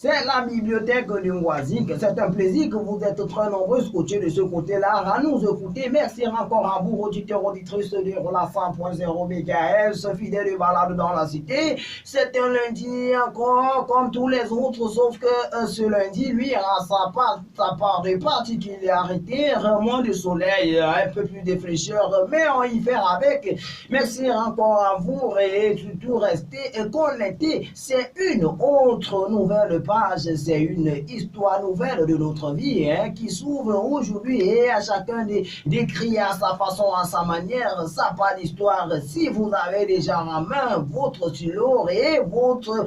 C'est la bibliothèque de Moisique. C'est un plaisir que vous êtes très nombreux scotchés de ce côté-là à nous écouter. Merci encore à vous, auditeurs, auditrices de la 100.0 MHz, fidèles de balade dans la cité. C'est un lundi encore comme tous les autres, sauf que ce lundi, lui, a sa part de particularité, vraiment du soleil, un peu plus de fraîcheur, mais on y fait avec. Merci encore à vous et tout rester connecté. C'est une autre nouvelle page, c'est une histoire nouvelle de notre vie qui s'ouvre aujourd'hui et à chacun d'écrire à sa façon, à sa manière, sa part d'histoire. Si vous avez déjà en main votre stylo et votre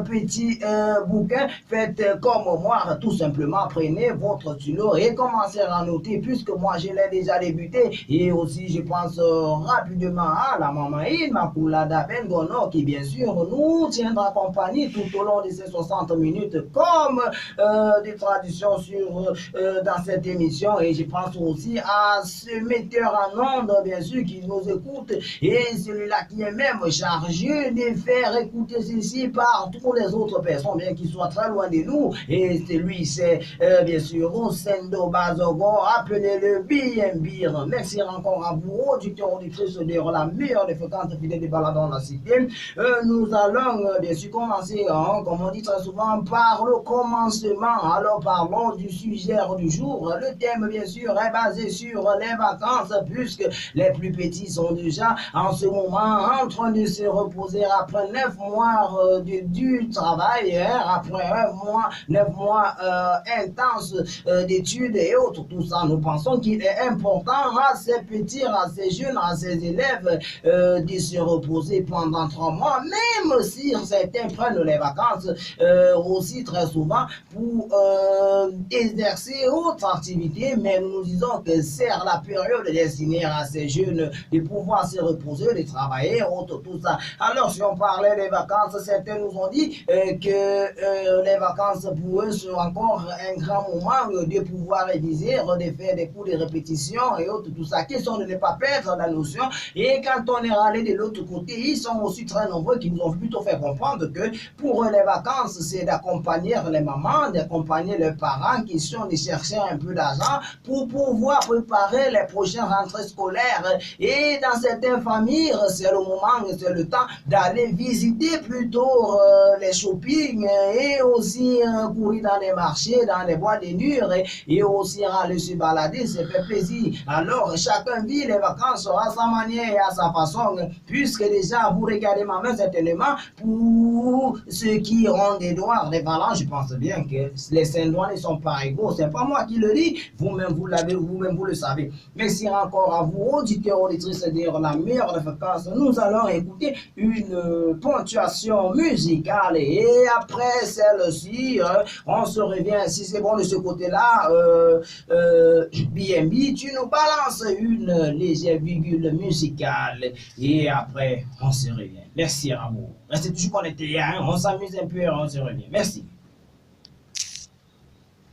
petit bouquin, faites comme moi, tout simplement prenez votre stylo et commencez à noter puisque moi je l'ai déjà débuté et aussi je pense rapidement à la maman Immaculada Bengono qui bien sûr nous tiendra compagnie tout au long de ces 60 minutes comme des traditions dans cette émission et je pense aussi à ce metteur en onde bien sûr qui nous écoute et celui-là qui est même chargé de faire écouter ceci par toutes les autres personnes bien qu'ils soient très loin de nous et celui c'est bien sûr Osendo Bazogo, appelez-le BMBir. Merci encore à vous auditeurs auditrices de la meilleure des fréquences fidèles de balade dans la cité. Nous allons bien sûr commencer comme on dit très souvent par le commencement. Alors parlons du sujet du jour. Le thème bien sûr est basé sur les vacances puisque les plus petits sont déjà en ce moment en train de se reposer après 9 mois du travail, après 9 mois intenses d'études et autres. Tout ça, nous pensons qu'il est important à ces petits, à ces jeunes, à ces élèves de se reposer pendant 3 mois, même si certains prennent les vacances aussi très souvent pour exercer autre activité, mais nous disons que c'est la période destinée à ces jeunes de pouvoir se reposer, de travailler, autre, tout ça. Alors, si on parlait des vacances, certains nous ont dit que les vacances pour eux sont encore un grand moment de pouvoir réviser, de faire des cours de répétition et autres, tout ça, question de ne pas perdre la notion. Et quand on est allé de l'autre côté, ils sont aussi très nombreux qui nous ont plutôt fait comprendre que pour eux, les vacances, c'est d'accompagner les mamans, d'accompagner les parents qui sont de chercher un peu d'argent pour pouvoir préparer les prochaines rentrées scolaires. Et dans certaines familles, c'est le moment, c'est le temps d'aller visiter plutôt les shopping et aussi courir dans les marchés, dans les bois de nuit et aussi aller se balader, ça fait plaisir. Alors, chacun vit les vacances à sa manière et à sa façon, puisque déjà, vous regardez ma main certainement, pour ceux qui ont des doigts, des ballons, je pense bien que les 5 doigts ne sont pas égaux. C'est pas moi qui le dis, vous-même vous l'avez, vous-même vous le savez. Merci encore à vous, auditeurs, auditrices, de la meilleure des vacances. Nous allons écouter une ponctuation musicale et après celle-ci, on se revient, si c'est bon de ce côté-là, BNB, tu nous balances une légère virgule musicale et après on se revient. Merci à vous. Restez toujours connectés, on s'amuse un peu, on se revient. Merci.